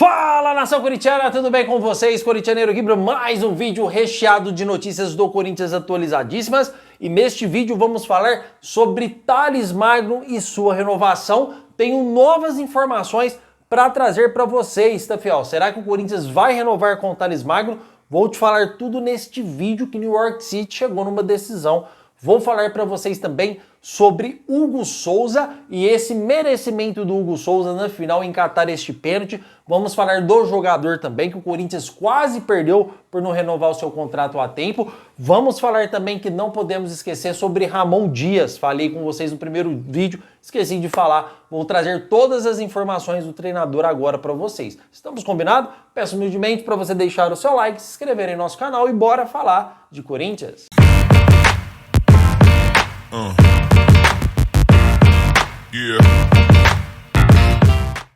Fala, nação corintiana, tudo bem com vocês? Corintianeiro aqui para mais um vídeo recheado de notícias do Corinthians atualizadíssimas. E neste vídeo vamos falar sobre Thales Magno e sua renovação. Tenho novas informações para trazer para vocês, tá, fiel? Será que o Corinthians vai renovar com o Thales Magno? Vou te falar tudo neste vídeo que New York City chegou numa decisão. Vou falar para vocês também sobre Hugo Souza e esse merecimento do Hugo Souza na final encatar este pênalti. Vamos falar do jogador também, que o Corinthians quase perdeu por não renovar o seu contrato a tempo. Vamos falar também que não podemos esquecer sobre Ramon Dias. Falei com vocês no primeiro vídeo, esqueci de falar. Vou trazer todas as informações do treinador agora para vocês. Estamos combinados? Peço humildemente para você deixar o seu like, se inscrever em nosso canal e bora falar de Corinthians.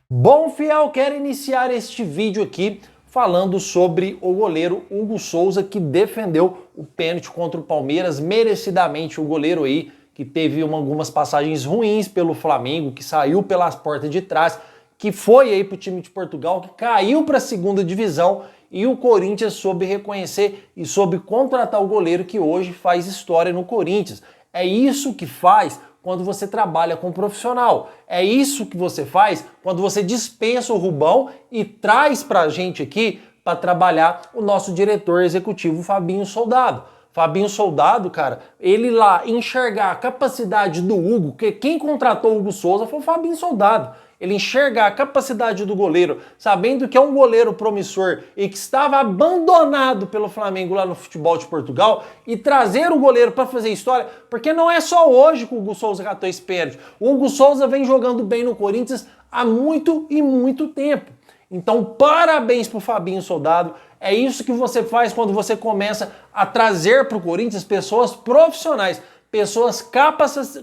Bom, fiel, quero iniciar este vídeo aqui falando sobre o goleiro Hugo Souza, que defendeu o pênalti contra o Palmeiras merecidamente. O goleiro aí que teve algumas passagens ruins pelo Flamengo, que saiu pelas portas de trás, que foi aí para o time de Portugal, que caiu para a segunda divisão, e o Corinthians soube reconhecer e soube contratar o goleiro que hoje faz história no Corinthians. É isso que faz quando você trabalha com um profissional. É isso que você faz quando você dispensa o Rubão e traz pra gente aqui para trabalhar o nosso diretor executivo Fabinho Soldado. Fabinho Soldado, cara, ele lá enxergar a capacidade do Hugo, que quem contratou o Hugo Souza foi o Fabinho Soldado. Ele enxergar a capacidade do goleiro, sabendo que é um goleiro promissor e que estava abandonado pelo Flamengo lá no futebol de Portugal, e trazer o goleiro para fazer história, porque não é só hoje que o Hugo Souza catou esse pênalti. O Hugo Souza vem jogando bem no Corinthians há muito e muito tempo. Então, parabéns pro Fabinho Soldado. É isso que você faz quando você começa a trazer para o Corinthians pessoas profissionais, pessoas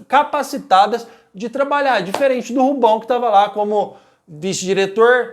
capacitadas de trabalhar, diferente do Rubão, que estava lá como vice-diretor,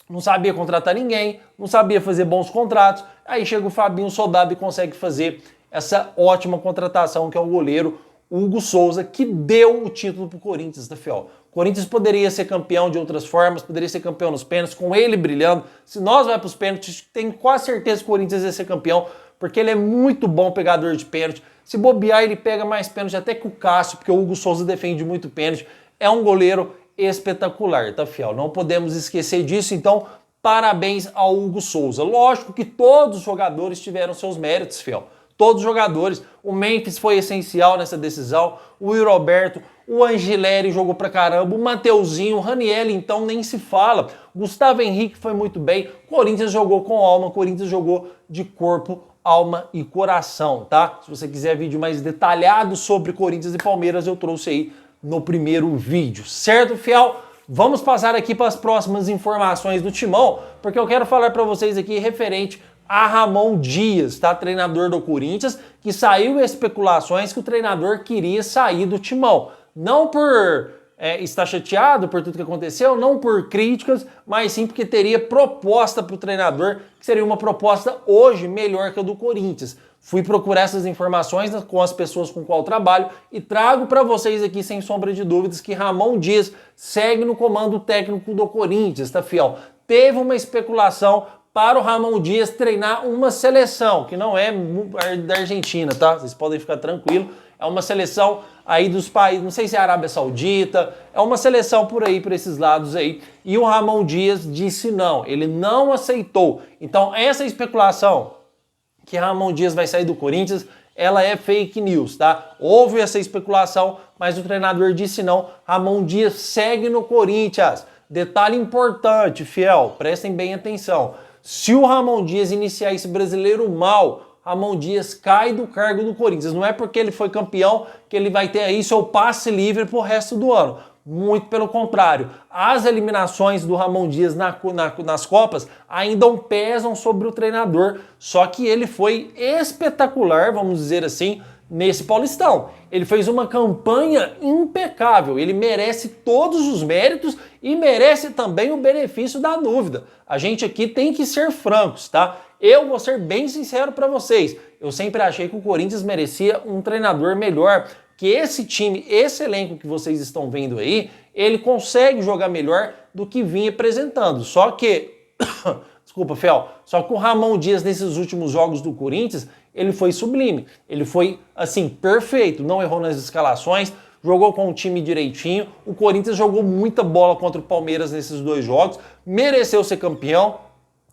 não sabia contratar ninguém, não sabia fazer bons contratos. Aí chega o Fabinho Soldado e consegue fazer essa ótima contratação, que é o goleiro Hugo Souza, que deu o título pro Corinthians, tá, fiel? O Corinthians poderia ser campeão de outras formas, poderia ser campeão nos pênaltis, com ele brilhando. Se nós vamos para os pênaltis, tenho quase certeza que o Corinthians ia ser campeão, porque ele é muito bom pegador de pênalti. Se bobear, ele pega mais pênalti até que o Cássio, porque o Hugo Souza defende muito pênalti. É um goleiro espetacular, tá, fiel? Não podemos esquecer disso, então parabéns ao Hugo Souza. Lógico que todos os jogadores tiveram seus méritos, fiel. Todos os jogadores. O Memphis foi essencial nessa decisão, o Yuri Alberto, o Angileri jogou pra caramba, o Mateuzinho, o Ranieri, então nem se fala. O Gustavo Henrique foi muito bem. O Corinthians jogou com alma, o Corinthians jogou de corpo, alma e coração, tá? Se você quiser vídeo mais detalhado sobre Corinthians e Palmeiras, eu trouxe aí no primeiro vídeo, certo, fiel? Vamos passar aqui para as próximas informações do Timão, porque eu quero falar para vocês aqui referente a Ramon Dias, tá? Treinador do Corinthians, que saiu especulações que o treinador queria sair do Timão. Não por estar chateado por tudo que aconteceu, não por críticas, mas sim porque teria proposta para o treinador, que seria uma proposta hoje melhor que a do Corinthians. Fui procurar essas informações com as pessoas com qual trabalho e trago para vocês aqui, sem sombra de dúvidas, que Ramon Dias segue no comando técnico do Corinthians, tá, fiel? Teve uma especulação para o Ramon Dias treinar uma seleção, que não é da Argentina, tá? Vocês podem ficar tranquilos. É uma seleção aí dos países, não sei se é Arábia Saudita, é uma seleção por aí, por esses lados aí. E o Ramon Dias disse não, ele não aceitou. Então essa especulação que Ramon Dias vai sair do Corinthians, ela é fake news, tá? Houve essa especulação, mas o treinador disse não. Ramon Dias segue no Corinthians. Detalhe importante, fiel, prestem bem atenção. Se o Ramon Dias iniciar esse brasileiro mal, Ramon Dias cai do cargo do Corinthians. Não é porque ele foi campeão que ele vai ter aí seu passe livre pro resto do ano. Muito pelo contrário. As eliminações do Ramon Dias nas Copas ainda pesam sobre o treinador. Só que ele foi espetacular, vamos dizer assim, nesse Paulistão. Ele fez uma campanha impecável. Ele merece todos os méritos e merece também o benefício da dúvida. A gente aqui tem que ser francos, tá? Eu vou ser bem sincero para vocês. Eu sempre achei que o Corinthians merecia um treinador melhor, que esse time, esse elenco que vocês estão vendo aí, ele consegue jogar melhor do que vinha apresentando. Só que Desculpa, Fel. Só que o Ramon Dias, nesses últimos jogos do Corinthians, ele foi sublime. Ele foi, assim, perfeito. Não errou nas escalações, jogou com o time direitinho. O Corinthians jogou muita bola contra o Palmeiras nesses 2 jogos. Mereceu ser campeão,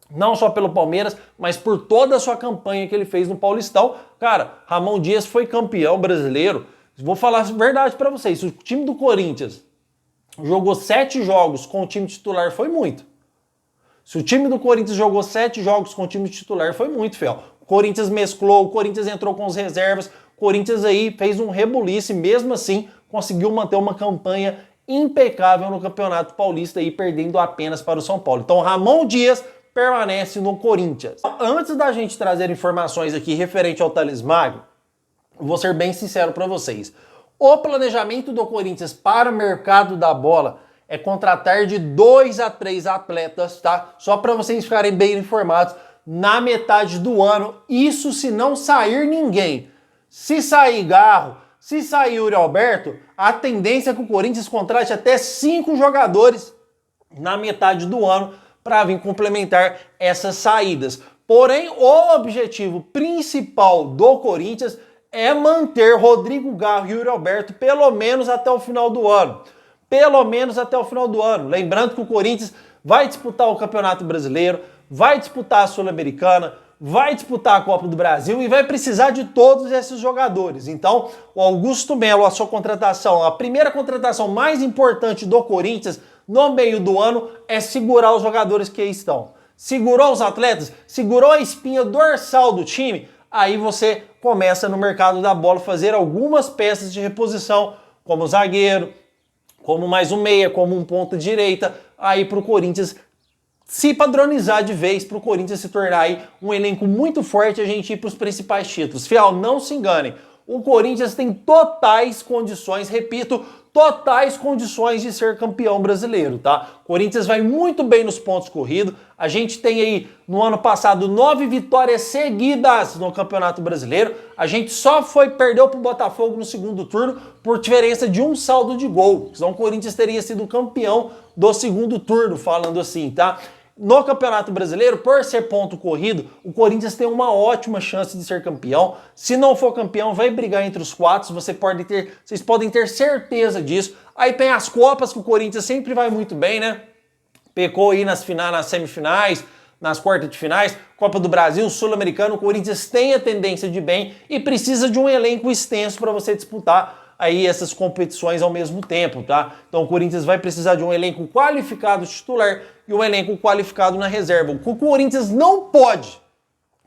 não só pelo Palmeiras, mas por toda a sua campanha que ele fez no Paulistão. Cara, Ramon Dias foi campeão brasileiro. Vou falar a verdade pra vocês. Se o time do Corinthians jogou 7 jogos com o time titular, foi muito. Se o time do Corinthians jogou 7 jogos com o time titular, foi muito, Fel. O Corinthians mesclou, o Corinthians entrou com as reservas, o Corinthians aí fez um rebuliço e mesmo assim conseguiu manter uma campanha impecável no Campeonato Paulista aí, perdendo apenas para o São Paulo. Então, Ramon Dias permanece no Corinthians. Antes da gente trazer informações aqui referente ao Thales Magno, vou ser bem sincero para vocês. O planejamento do Corinthians para o mercado da bola é contratar de 2 a 3 atletas, tá? Só para vocês ficarem bem informados, na metade do ano, isso se não sair ninguém. Se sair Garro, se sair Yuri Alberto, a tendência é que o Corinthians contrate até 5 jogadores na metade do ano para vir complementar essas saídas. Porém, o objetivo principal do Corinthians é manter Rodrigo Garro e Yuri Alberto pelo menos até o final do ano. Pelo menos até o final do ano. Lembrando que o Corinthians vai disputar o Campeonato Brasileiro, vai disputar a Sul-Americana, vai disputar a Copa do Brasil e vai precisar de todos esses jogadores. Então, o Augusto Melo, a sua contratação, a primeira contratação mais importante do Corinthians no meio do ano é segurar os jogadores que aí estão. Segurou os atletas, segurou a espinha dorsal do time, aí você começa no mercado da bola fazer algumas peças de reposição, como zagueiro, como mais um meia, como um ponta direita, aí para o Corinthians se padronizar de vez, para o Corinthians se tornar aí um elenco muito forte e a gente ir para os principais títulos. Fiel, não se enganem, o Corinthians tem totais condições, repito, totais condições de ser campeão brasileiro, tá? O Corinthians vai muito bem nos pontos corridos, a gente tem aí no ano passado 9 vitórias seguidas no Campeonato Brasileiro, a gente só perdeu para o Botafogo no segundo turno por diferença de um saldo de gol, senão o Corinthians teria sido campeão do segundo turno, falando assim, tá? No Campeonato Brasileiro, por ser ponto corrido, o Corinthians tem uma ótima chance de ser campeão. Se não for campeão, vai brigar entre os 4, vocês podem ter certeza disso. Aí tem as Copas, que o Corinthians sempre vai muito bem, né? Pecou aí nas semifinais, nas quartas de finais, Copa do Brasil, Sul-Americano, o Corinthians tem a tendência de bem e precisa de um elenco extenso para você disputar aí essas competições ao mesmo tempo, tá? Então o Corinthians vai precisar de um elenco qualificado titular e um elenco qualificado na reserva. O que o Corinthians não pode,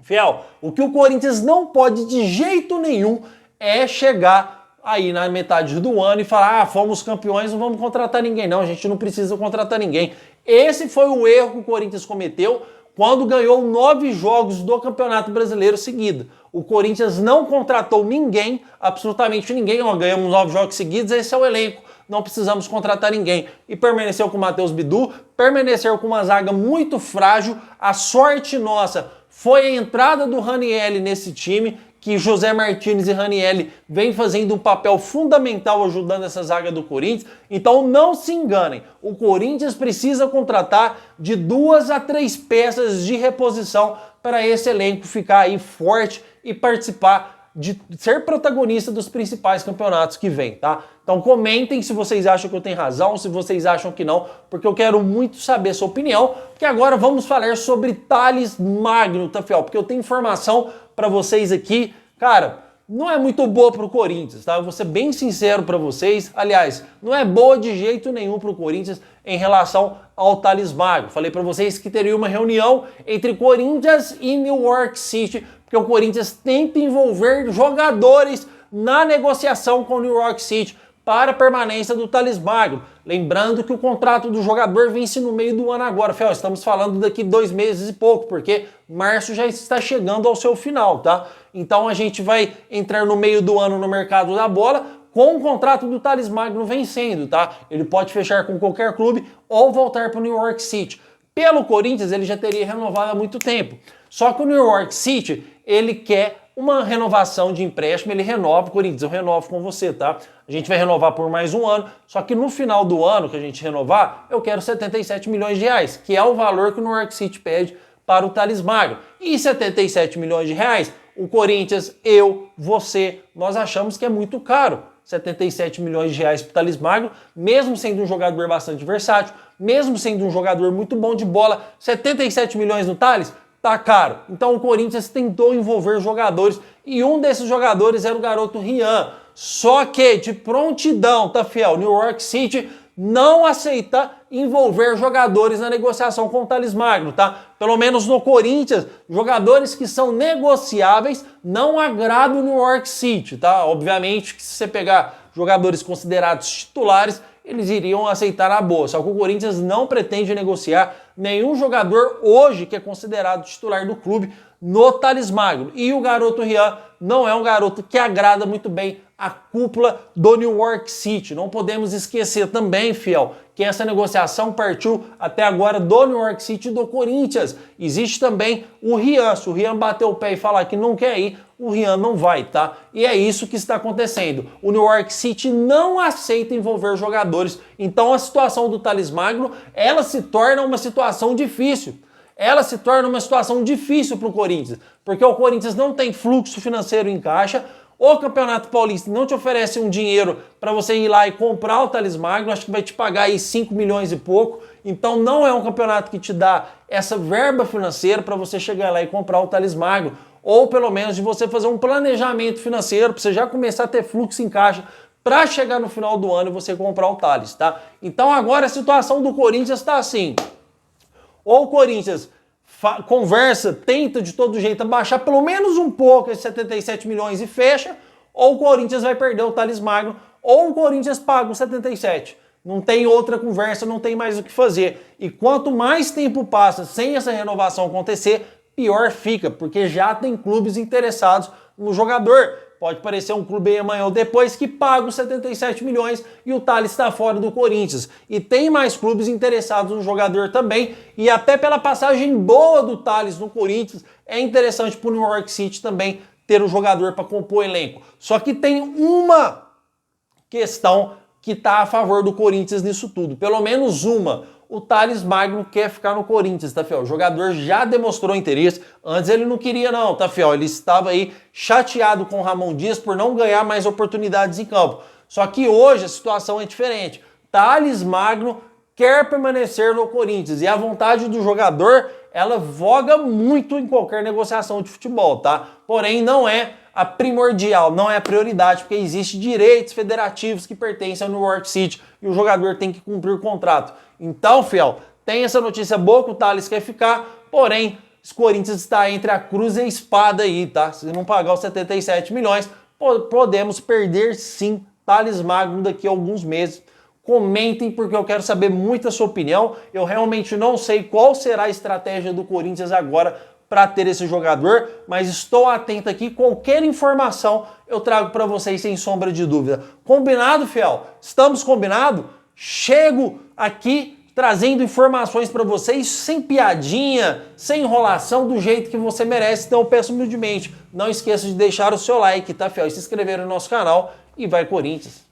Fiel, o que o Corinthians não pode de jeito nenhum é chegar aí na metade do ano e falar, fomos campeões, não vamos contratar ninguém. Não, a gente não precisa contratar ninguém. Esse foi o erro que o Corinthians cometeu quando ganhou 9 jogos do Campeonato Brasileiro seguido. O Corinthians não contratou ninguém, absolutamente ninguém. Ganhamos 9 jogos seguidos, esse é o elenco. Não precisamos contratar ninguém. E permaneceu com o Matheus Bidu, permaneceu com uma zaga muito frágil. A sorte nossa foi a entrada do Ranieri nesse time, que José Martínez e Ranieri vêm fazendo um papel fundamental ajudando essa zaga do Corinthians. Então não se enganem, o Corinthians precisa contratar de 2 a 3 peças de reposição para esse elenco ficar aí forte e participar de ser protagonista dos principais campeonatos que vem, tá? Então comentem se vocês acham que eu tenho razão, se vocês acham que não, porque eu quero muito saber a sua opinião, porque agora vamos falar sobre Thales Magno, tá, Fiel? Porque eu tenho informação para vocês aqui, cara, não é muito boa pro Corinthians, tá? Eu vou ser bem sincero para vocês, aliás, não é boa de jeito nenhum pro Corinthians em relação ao Thales Magno. Falei para vocês que teria uma reunião entre Corinthians e New York City, porque o Corinthians tenta envolver jogadores na negociação com o New York City para a permanência do Thales Magno. Lembrando que o contrato do jogador vence no meio do ano agora. Fel, estamos falando daqui 2 meses e pouco, porque março já está chegando ao seu final, tá? Então a gente vai entrar no meio do ano no mercado da bola com o contrato do Thales Magno vencendo, tá? Ele pode fechar com qualquer clube ou voltar para o New York City. Pelo Corinthians, ele já teria renovado há muito tempo. Só que o New York City, ele quer uma renovação de empréstimo, ele renova o Corinthians, eu renovo com você, tá? A gente vai renovar por mais um ano, só que no final do ano que a gente renovar, eu quero 77 milhões de reais, que é o valor que o New York City pede para o Thales Magno. E 77 milhões de reais, o Corinthians, eu, você, nós achamos que é muito caro. 77 milhões de reais para o Thales Magno, mesmo sendo um jogador bastante versátil, mesmo sendo um jogador muito bom de bola, 77 milhões no Thales, tá caro. Então o Corinthians tentou envolver jogadores e um desses jogadores era o garoto Rian. Só que, de prontidão, tá fiel, New York City não aceita envolver jogadores na negociação com o Thales Magno, tá? Pelo menos no Corinthians, jogadores que são negociáveis não agradam o New York City, tá? Obviamente que se você pegar jogadores considerados titulares, eles iriam aceitar a boa. Só que o Corinthians não pretende negociar nenhum jogador hoje que é considerado titular do clube no Thales Magno. E o garoto Rian não é um garoto que agrada muito bem a cúpula do New York City. Não podemos esquecer também, fiel, que essa negociação partiu até agora do New York City e do Corinthians. Existe também o Rian. Se o Rian bater o pé e falar que não quer ir, o Rian não vai, tá? E é isso que está acontecendo. O New York City não aceita envolver jogadores. Então a situação do Thales Magno, ela se torna uma situação difícil. Ela se torna uma situação difícil para o Corinthians, porque o Corinthians não tem fluxo financeiro em caixa, o Campeonato Paulista não te oferece um dinheiro para você ir lá e comprar o Thales Magno, acho que vai te pagar aí 5 milhões e pouco, então não é um campeonato que te dá essa verba financeira para você chegar lá e comprar o Thales Magno, ou pelo menos de você fazer um planejamento financeiro para você já começar a ter fluxo em caixa para chegar no final do ano e você comprar o Thales, tá? Então agora a situação do Corinthians está assim, ou o Corinthians conversa, tenta de todo jeito abaixar pelo menos um pouco esses 77 milhões e fecha, ou o Corinthians vai perder o Thales Magno, ou o Corinthians paga os 77. Não tem outra conversa, não tem mais o que fazer. E quanto mais tempo passa sem essa renovação acontecer, pior fica, porque já tem clubes interessados no jogador. Pode parecer um clube aí amanhã ou depois que paga os 77 milhões e o Thales está fora do Corinthians. E tem mais clubes interessados no jogador também. E até pela passagem boa do Thales no Corinthians, é interessante para o New York City também ter um jogador para compor o elenco. Só que tem uma questão que está a favor do Corinthians nisso tudo. Pelo menos uma. O Thales Magno quer ficar no Corinthians, tá, fiel? O jogador já demonstrou interesse. Antes ele não queria não, tá, fiel? Ele estava aí chateado com o Ramon Dias por não ganhar mais oportunidades em campo. Só que hoje a situação é diferente. Thales Magno quer permanecer no Corinthians e a vontade do jogador, ela voga muito em qualquer negociação de futebol, tá? Porém, não é a primordial, não é a prioridade, porque existem direitos federativos que pertencem ao New York City e o jogador tem que cumprir o contrato. Então, fiel, tem essa notícia boa que o Thales quer ficar, porém, o Corinthians está entre a cruz e a espada aí, tá? Se não pagar os 77 milhões, podemos perder sim Thales Magno daqui a alguns meses. Comentem, porque eu quero saber muito a sua opinião. Eu realmente não sei qual será a estratégia do Corinthians agora para ter esse jogador, mas estou atento aqui. Qualquer informação eu trago para vocês sem sombra de dúvida. Combinado, fiel? Estamos combinados? Chego aqui trazendo informações para vocês sem piadinha, sem enrolação, do jeito que você merece. Então eu peço humildemente, não esqueça de deixar o seu like, tá, fiel? E se inscrever no nosso canal e vai Corinthians!